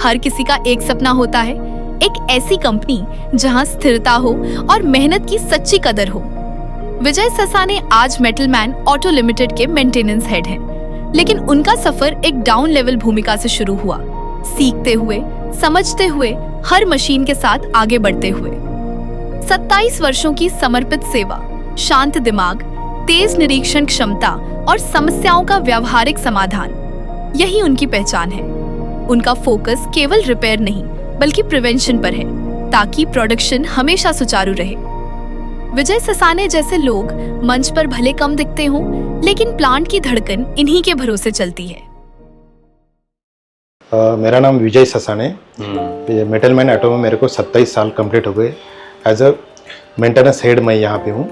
हर किसी का एक सपना होता है, एक ऐसी कंपनी जहां स्थिरता हो और मेहनत की सच्ची कदर हो। विजय ससाने आज मेटलमैन ऑटो लिमिटेड के मेंटेनेंस हेड हैं, लेकिन उनका सफर एक डाउन लेवल भूमिका से शुरू हुआ, सीखते हुए, समझते हुए, हर मशीन के साथ आगे बढ़ते हुए। 27 वर्षों की समर्पित सेवा, शांत दिमाग, तेज निरीक्षण क्षमता और समस्याओं का व्यावहारिक समाधान, यही उनकी पहचान है। उनका फोकस केवल रिपेयर नहीं बल्कि प्रिवेंशन पर है, ताकि प्रोडक्शन हमेशा सुचारू रहे। विजय ससाने जैसे लोग मंच पर भले कम दिखते हों, लेकिन प्लांट की धड़कन इन्हीं के भरोसे चलती है। मेरा नाम विजय ससाने। मेटलमैन ऑटो में मेरे को 27 साल कंप्लीट हो गए। एज अ मेंटेनेंस हेड मैं यहाँ पे हूँ।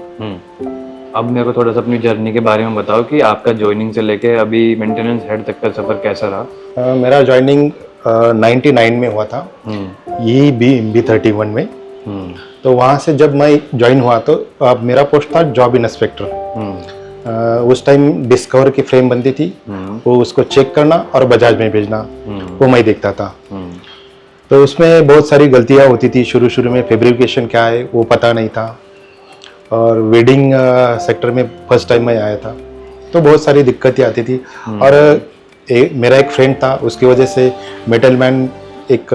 अब मेरे को थोड़ा सा अपनी जर्नी के बारे में बताओ कि आपका ज्वाइनिंग से लेके अभी मेंटेनेंस हेड तक का सफर कैसा रहा? मेरा ज्वाइनिंग 99 में हुआ था, ये B31 में। तो वहाँ से जब मैं ज्वाइन हुआ तो मेरा पोस्ट था जॉब इंस्पेक्टर। उस टाइम डिस्कवर की फ्रेम बनती थी, वो उसको चेक करना और बजाज में भेजना, वो मैं देखता था। तो उसमें बहुत सारी गलतियाँ होती थी। शुरू में फैब्रिकेशन क्या है वो पता नहीं था, और वेडिंग सेक्टर में फर्स्ट टाइम मैं आया था, तो बहुत सारी दिक्कतें आती थी। और मेरा एक फ्रेंड था, उसकी वजह से मेटलमैन एक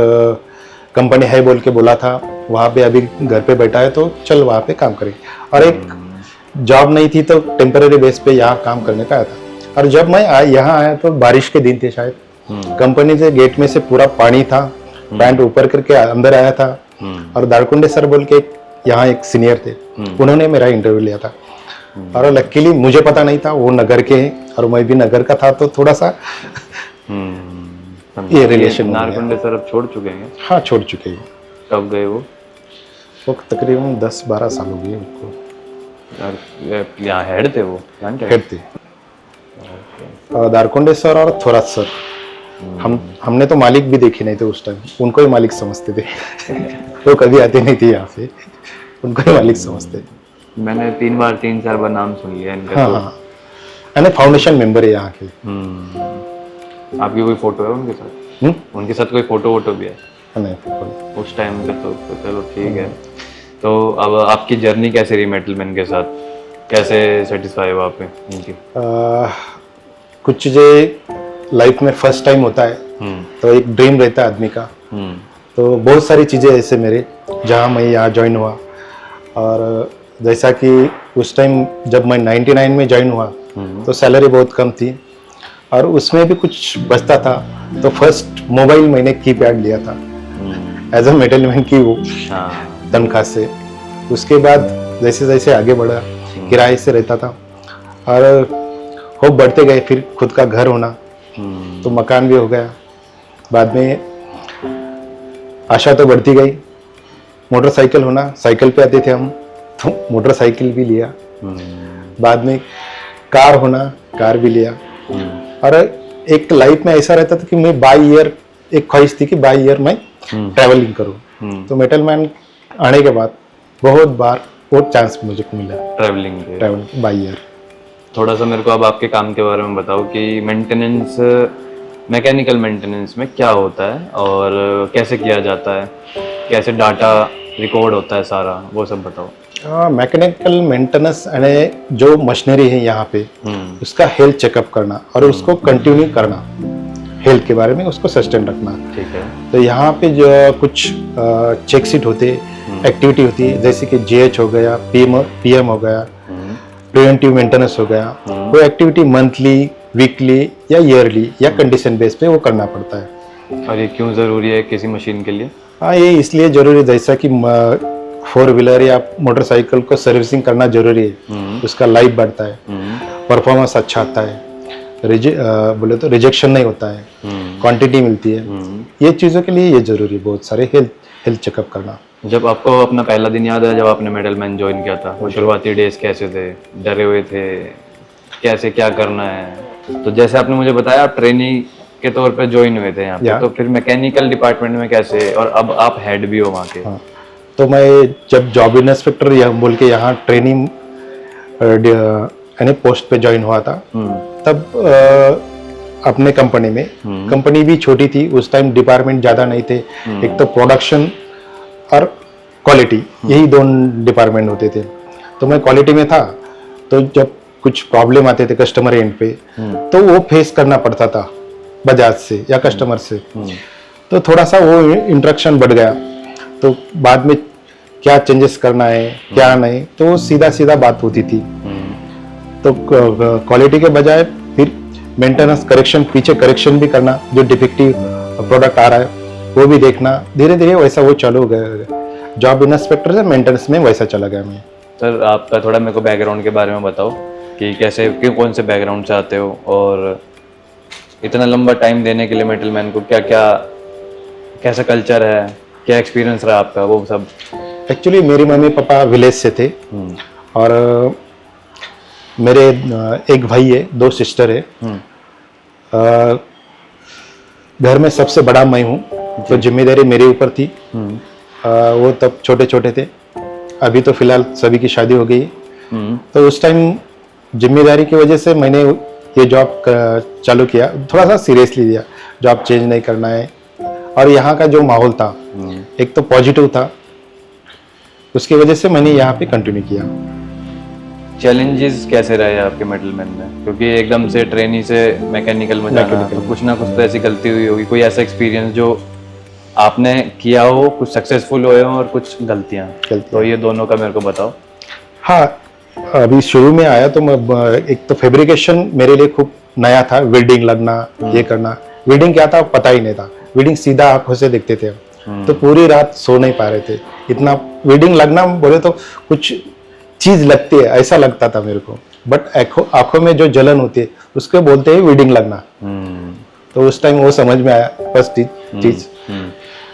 कंपनी है बोल के बोला था, वहाँ पे अभी घर पे बैठा है तो चल वहाँ पे काम करें। और एक जॉब नहीं थी तो टेम्पररी बेस पे यहाँ काम करने का आया था। और जब मैं यहाँ आया तो बारिश के दिन थे शायद, कंपनी से गेट में से पूरा पानी था, पैंट ऊपर करके अंदर आया था। और दारकुंडे सर बोल के यहाँ एक सीनियर थे, उन्होंने मेरा इंटरव्यू लिया था। और लकीली मुझे पता नहीं था वो नगर के हैं और मैं भी नगर का था, तो थोड़ा सा ये रिलेशन। दारकुंडे सर अब छोड़ चुके हैं? हाँ, छोड़ चुके हैं। कब गए वो? तकरीबन 10-12 साल हो गए उनको। यहाँ हेड थे वो? हेड थे दारकुंडे सर और थोरात सर। हमने तो मालिक भी देखे नहीं थे उस टाइम, उनको ही मालिक समझते थे। वो कभी आते नहीं थे यहाँ पे, उनको ही मालिक समझते। मैंने 3-4 बार नाम सुन लिया इनका। हाँ, मैंने फाउंडेशन मेंबर है यहाँ के। आपकी कोई फोटो है उनके साथ? उनके साथ कोई फोटो वोटो भी है? नहीं, उस टाइम पे तो चलो ठीक है। तो अब आपकी जर्नी कैसे रही मेटलमैन के साथ? कैसे सेटिस्फाई हुआ आप इनकी? कुछ चीज़ें लाइफ में फर्स्ट टाइम होता है, तो एक ड्रीम रहता है आदमी का। तो बहुत सारी चीज़ें ऐसे मेरे जहाँ मैं यहाँ ज्वाइन हुआ। और जैसा कि उस टाइम जब मैं 99 में ज्वाइन हुआ तो सैलरी बहुत कम थी, और उसमें भी कुछ बचता था। तो फर्स्ट मोबाइल मैंने कीपैड लिया था एज अ मेटलमैन की वो तनख्वाह से। उसके बाद जैसे जैसे आगे बढ़ा, किराए से रहता था, और होप बढ़ते गए, फिर खुद का घर होना, तो मकान भी हो गया। बाद में आशा तो बढ़ती गई, मोटरसाइकिल होना, साइकिल पे आते थे हम, तो मोटरसाइकिल भी लिया। बाद में कार होना, कार भी लिया। और एक लाइफ में ऐसा रहता था कि मैं बाय ईयर, एक ख्वाहिश थी कि बाय ईयर मैं ट्रैवलिंग करूं। तो मेटलमैन आने के बाद बहुत बार वो चांस मुझे मिला ट्रैवलिंग बाय ईयर। थोड़ा सा मेरे को अब आपके काम के बारे में बताओ कि मेंटेनेंस, मैकेनिकल मेंटेनेंस में क्या होता है और कैसे किया जाता है, कैसे डाटा रिकॉर्ड होता है सारा, वो सब बताओ। मैकेनिकल मेंटेनेंस यानी जो मशीनरी है यहाँ पे, उसका हेल्थ चेकअप करना और उसको कंटिन्यू करना, हेल्थ के बारे में उसको सस्टेन रखना। ठीक है। तो यहाँ पे जो कुछ चेक शीट होते, एक्टिविटी होती है, जैसे कि GH हो गया, PM हो गया, प्रिवेंटिव मेंटेनेंस हो गया। वो एक्टिविटी मंथली, वीकली या ईयरली या कंडीशन बेस पे वो करना पड़ता है। और ये क्यों ज़रूरी है किसी मशीन के लिए? हाँ, ये इसलिए ज़रूरी है, जैसा कि 4 व्हीलर या मोटरसाइकिल को सर्विसिंग करना जरूरी है। उसका लाइफ बढ़ता है, परफॉर्मेंस अच्छा आता है, बोले तो रिजेक्शन नहीं होता है, क्वांटिटी मिलती है। ये चीज़ों के लिए ये जरूरी है, बहुत सारे हेल्थ चेकअप करना। जब आपको अपना पहला दिन याद है जब आपने मेटलमैन ज्वाइन किया था, वो शुरुआती डेज कैसे थे? डरे हुए थे? कैसे क्या करना है? तो जैसे आपने मुझे बताया आप ट्रेनिंग के तौर पे ज्वाइन हुए थे यहाँ पे, तो फिर मैकेनिकल डिपार्टमेंट में कैसे, और अब आप हेड भी हो वहाँ के। हाँ, तो मैं जब जॉब इंस्पेक्टर बोल के यहाँ ट्रेनिंग यानी पोस्ट पे ज्वाइन हुआ था, तब अपने कंपनी में, कंपनी भी छोटी थी उस टाइम, डिपार्टमेंट ज़्यादा नहीं थे, एक तो प्रोडक्शन और क्वालिटी, यही दोनों डिपार्टमेंट होते थे। तो मैं क्वालिटी में था, तो जब कुछ प्रॉब्लम आते थे कस्टमर एंड पे, तो वो फेस करना पड़ता था बजाज से या कस्टमर से, तो थोड़ा सा वो इंटरेक्शन बढ़ गया। तो बाद में क्या चेंजेस करना है क्या नहीं, तो सीधा सीधा बात होती थी। तो क्वालिटी के बजाय फिर मेंटेनेंस, करेक्शन, पीछे करेक्शन भी करना, जो डिफेक्टिव प्रोडक्ट आ रहा है वो भी देखना, धीरे धीरे वैसा वो चालू हो गया। जॉब इंस्पेक्टर से मेंटेनेंस में वैसा चला गया मैं। सर आपका थोड़ा मेरे को बैकग्राउंड के बारे में बताओ कि कैसे, क्यों, कौन से बैकग्राउंड से आते हो, और इतना लंबा टाइम देने के लिए मेटलमैन को क्या क्या, कैसा कल्चर है, क्या एक्सपीरियंस रहा आपका, वो सब। एक्चुअली मेरी मम्मी पापा विलेज से थे, और मेरे एक भाई है, 2 सिस्टर है। घर में सबसे बड़ा मैं हूँ, तो जिम्मेदारी मेरे ऊपर थी। वो तब छोटे छोटे थे, अभी तो फिलहाल सभी की शादी हो गई। तो उस टाइम जिम्मेदारी की वजह से मैंने ये जॉब चालू किया, थोड़ा सा सीरियसली लिया, जॉब चेंज नहीं करना है। और यहाँ का जो माहौल था एक तो पॉजिटिव था, उसकी वजह से मैंने यहाँ पे कंटिन्यू किया। चैलेंजेस कैसे रहे आपके मेटलमैन में, क्योंकि एकदम से ट्रेनी से मैकेनिकल में जाना, तो कुछ ना कुछ तो ऐसी गलती हुई होगी, कोई ऐसा एक्सपीरियंस जो आपने किया हो, कुछ सक्सेसफुल हुए हो और कुछ गलतियां, तो ये दोनों का मेरे को बताओ। हाँ, अभी शुरू में आया तो मैं, एक तो फैब्रिकेशन मेरे लिए खूब नया था, वेल्डिंग लगना, ये करना। वेल्डिंग क्या था पता ही नहीं था, वेल्डिंग सीधा आंखों से देखते थे, तो पूरी रात सो नहीं पा रहे थे, इतना वेल्डिंग लगना बोले तो कुछ चीज लगती है ऐसा लगता था मेरे को, बट आंखों में जो जलन होती है उसको बोलते हैं वेल्डिंग लगना। तो उस टाइम वो समझ में आया फर्स्ट चीज।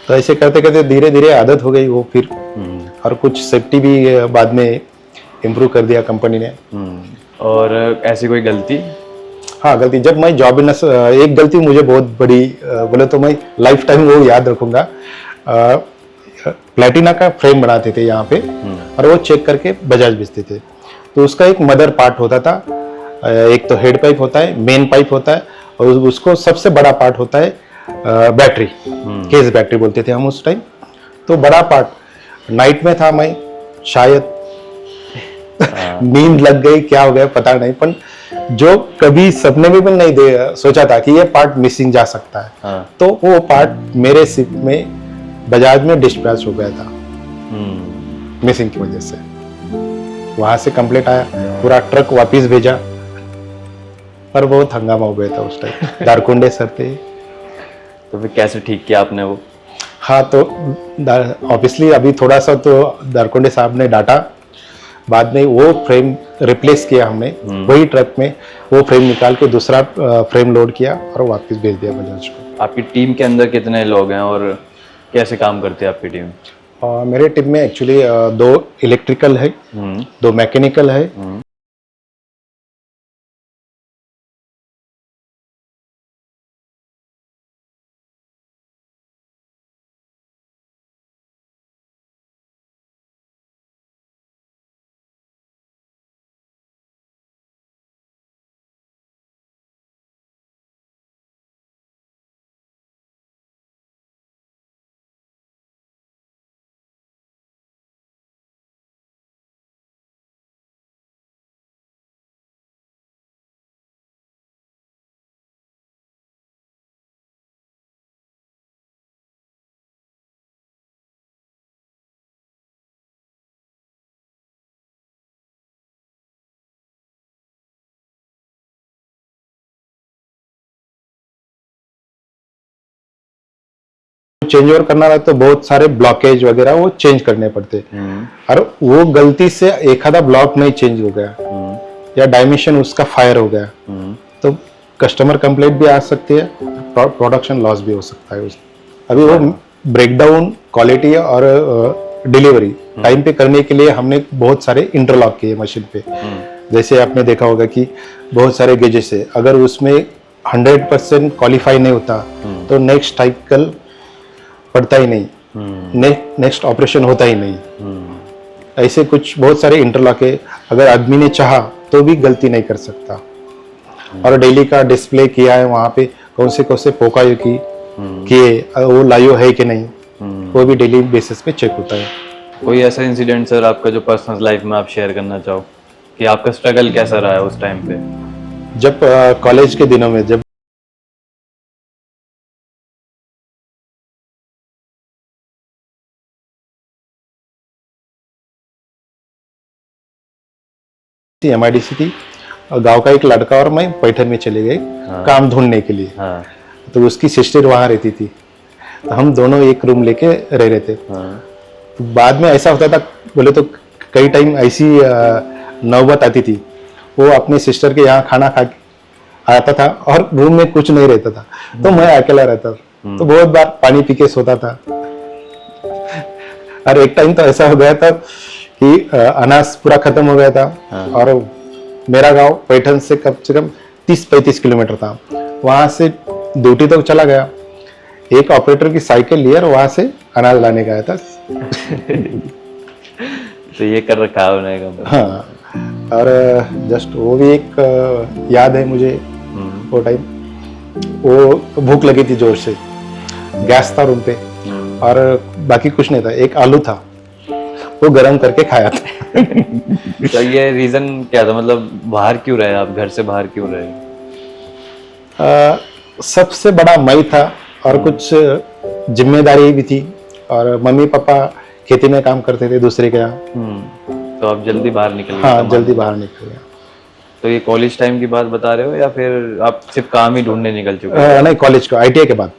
तो ऐसे करते करते धीरे धीरे आदत हो गई वो फिर, और कुछ सेफ्टी भी बाद में इम्प्रूव कर दिया कंपनी ने। और ऐसी कोई गलती? हाँ, गलती जब मैं जॉब इन, एक गलती मुझे बहुत बड़ी बोले तो मैं लाइफ टाइम वो याद रखूंगा। प्लेटिना का फ्रेम बनाते थे यहाँ पे, और वो चेक करके बजाज बेचते थे। तो उसका एक मदर पार्ट होता था, एक तो हेड पाइप होता है, मेन पाइप होता है, और उसको सबसे बड़ा पार्ट होता है बैटरी, केस बैटरी बोलते थे हम उस टाइम। तो बड़ा पार्ट नाइट में था, मैं शायद नींद लग गई, क्या हो गया पता नहीं, पर जो कभी सपने में भी नहीं सोचा था कि ये पार्ट मिसिंग जा सकता है। तो वो पार्ट मेरे शिप में बजाज में डिस्पैच हो गया था मिसिंग की वजह से। वहां से कंप्लीट आया, पूरा ट्रक वापस भेजा, पर बहुत हंगामा हो गया था उस टाइम। दारकुंडे सर थे। तो फिर कैसे ठीक किया आपने वो? हाँ, तो ऑब्वियसली अभी थोड़ा सा तो दारकुंडे साहब ने डांटा, बाद में वो फ्रेम रिप्लेस किया हमने, वही ट्रक में वो फ्रेम निकाल के दूसरा फ्रेम लोड किया और वापस भेज दिया बजाज को। आपकी टीम के अंदर कितने लोग हैं और कैसे काम करते हैं आपकी टीम? मेरे टीम में एक्चुअली 2 इलेक्ट्रिकल है, 2 मैकेनिकल है, चेंज ओवर करना रहा तो बहुत सारे ब्लॉकेज वगैरह वो चेंज करने पड़ते। और वो गलती से एक आधा ब्लॉक नहीं चेंज हो गया या डायमेंशन उसका फायर हो गया, तो कस्टमर कंप्लेंट भी आ सकती है, प्रोडक्शन लॉस भी हो सकता है उसमें। अभी वो ब्रेकडाउन, क्वालिटी और डिलीवरी टाइम पे करने के लिए हमने बहुत सारे इंटरलॉक किए मशीन पे। जैसे आपने देखा होगा कि बहुत सारे गेजेस है, अगर उसमें 100% क्वालिफाई नहीं होता तो नेक्स्ट साइकिल पड़ता ही नहीं, नेक्स्ट ऑपरेशन होता ही नहीं। ऐसे कुछ बहुत सारे इंटरलॉक है, अगर आदमी ने चाहा तो भी गलती नहीं कर सकता। और डेली का डिस्प्ले किया है वहाँ पे, कौन से पोकायुकी किए, वो लाइव है कि नहीं, वो भी डेली बेसिस पे चेक होता है। कोई ऐसा इंसिडेंट सर आपका जो पर्सनल लाइफ में आप शेयर करना चाहो कि आपका स्ट्रगल कैसा रहा है उस टाइम पे? जब कॉलेज के दिनों में जब MIDC थी, गांव का एक लड़का और मैं पैठन में चले गए काम ढूंढने के लिए। हाँ तो उसकी सिस्टर वहाँ रहती थी, तो हम दोनों एक रूम लेके रह रहे थे। हाँ तो बाद में ऐसा होता था, बोले तो कई टाइम ऐसी नौबत आती थी, वो अपने सिस्टर के यहाँ खाना खा के आता था और रूम में कुछ नहीं रहता था, तो मैं अकेला रहता था, तो बहुत बार पानी पी के सोता था। और एक टाइम तो ऐसा हो गया था कि अनाज पूरा खत्म हो गया था, और मेरा गांव पैठन से कम 30-35 किलोमीटर था। वहां से ड्यूटी तक चला गया, एक ऑपरेटर की साइकिल लिए और वहां से अनाज लाने गया था। तो ये कर रखा है उन्होंने काम। हाँ, और जस्ट वो भी एक याद है मुझे, वो टाइम वो भूख लगी थी जोर से, गैस था रूम पे और बाकी कुछ नहीं था, एक आलू था, वो गरम करके खाया था। तो ये रीजन क्या था, मतलब बाहर क्यों रहे आप, घर से बाहर क्यों रहे? सबसे बड़ा मैं था और कुछ जिम्मेदारी भी थी, और मम्मी पापा खेती में काम करते थे दूसरे के यहाँ। तो आप जल्दी बाहर निकल गए? हाँ, जल्दी बाहर निकल गया। तो ये कॉलेज टाइम की बात बता रहे हो या फिर आप सिर्फ काम ही ढूंढने निकल चुके हो? नहीं, कॉलेज को ITI के बाद।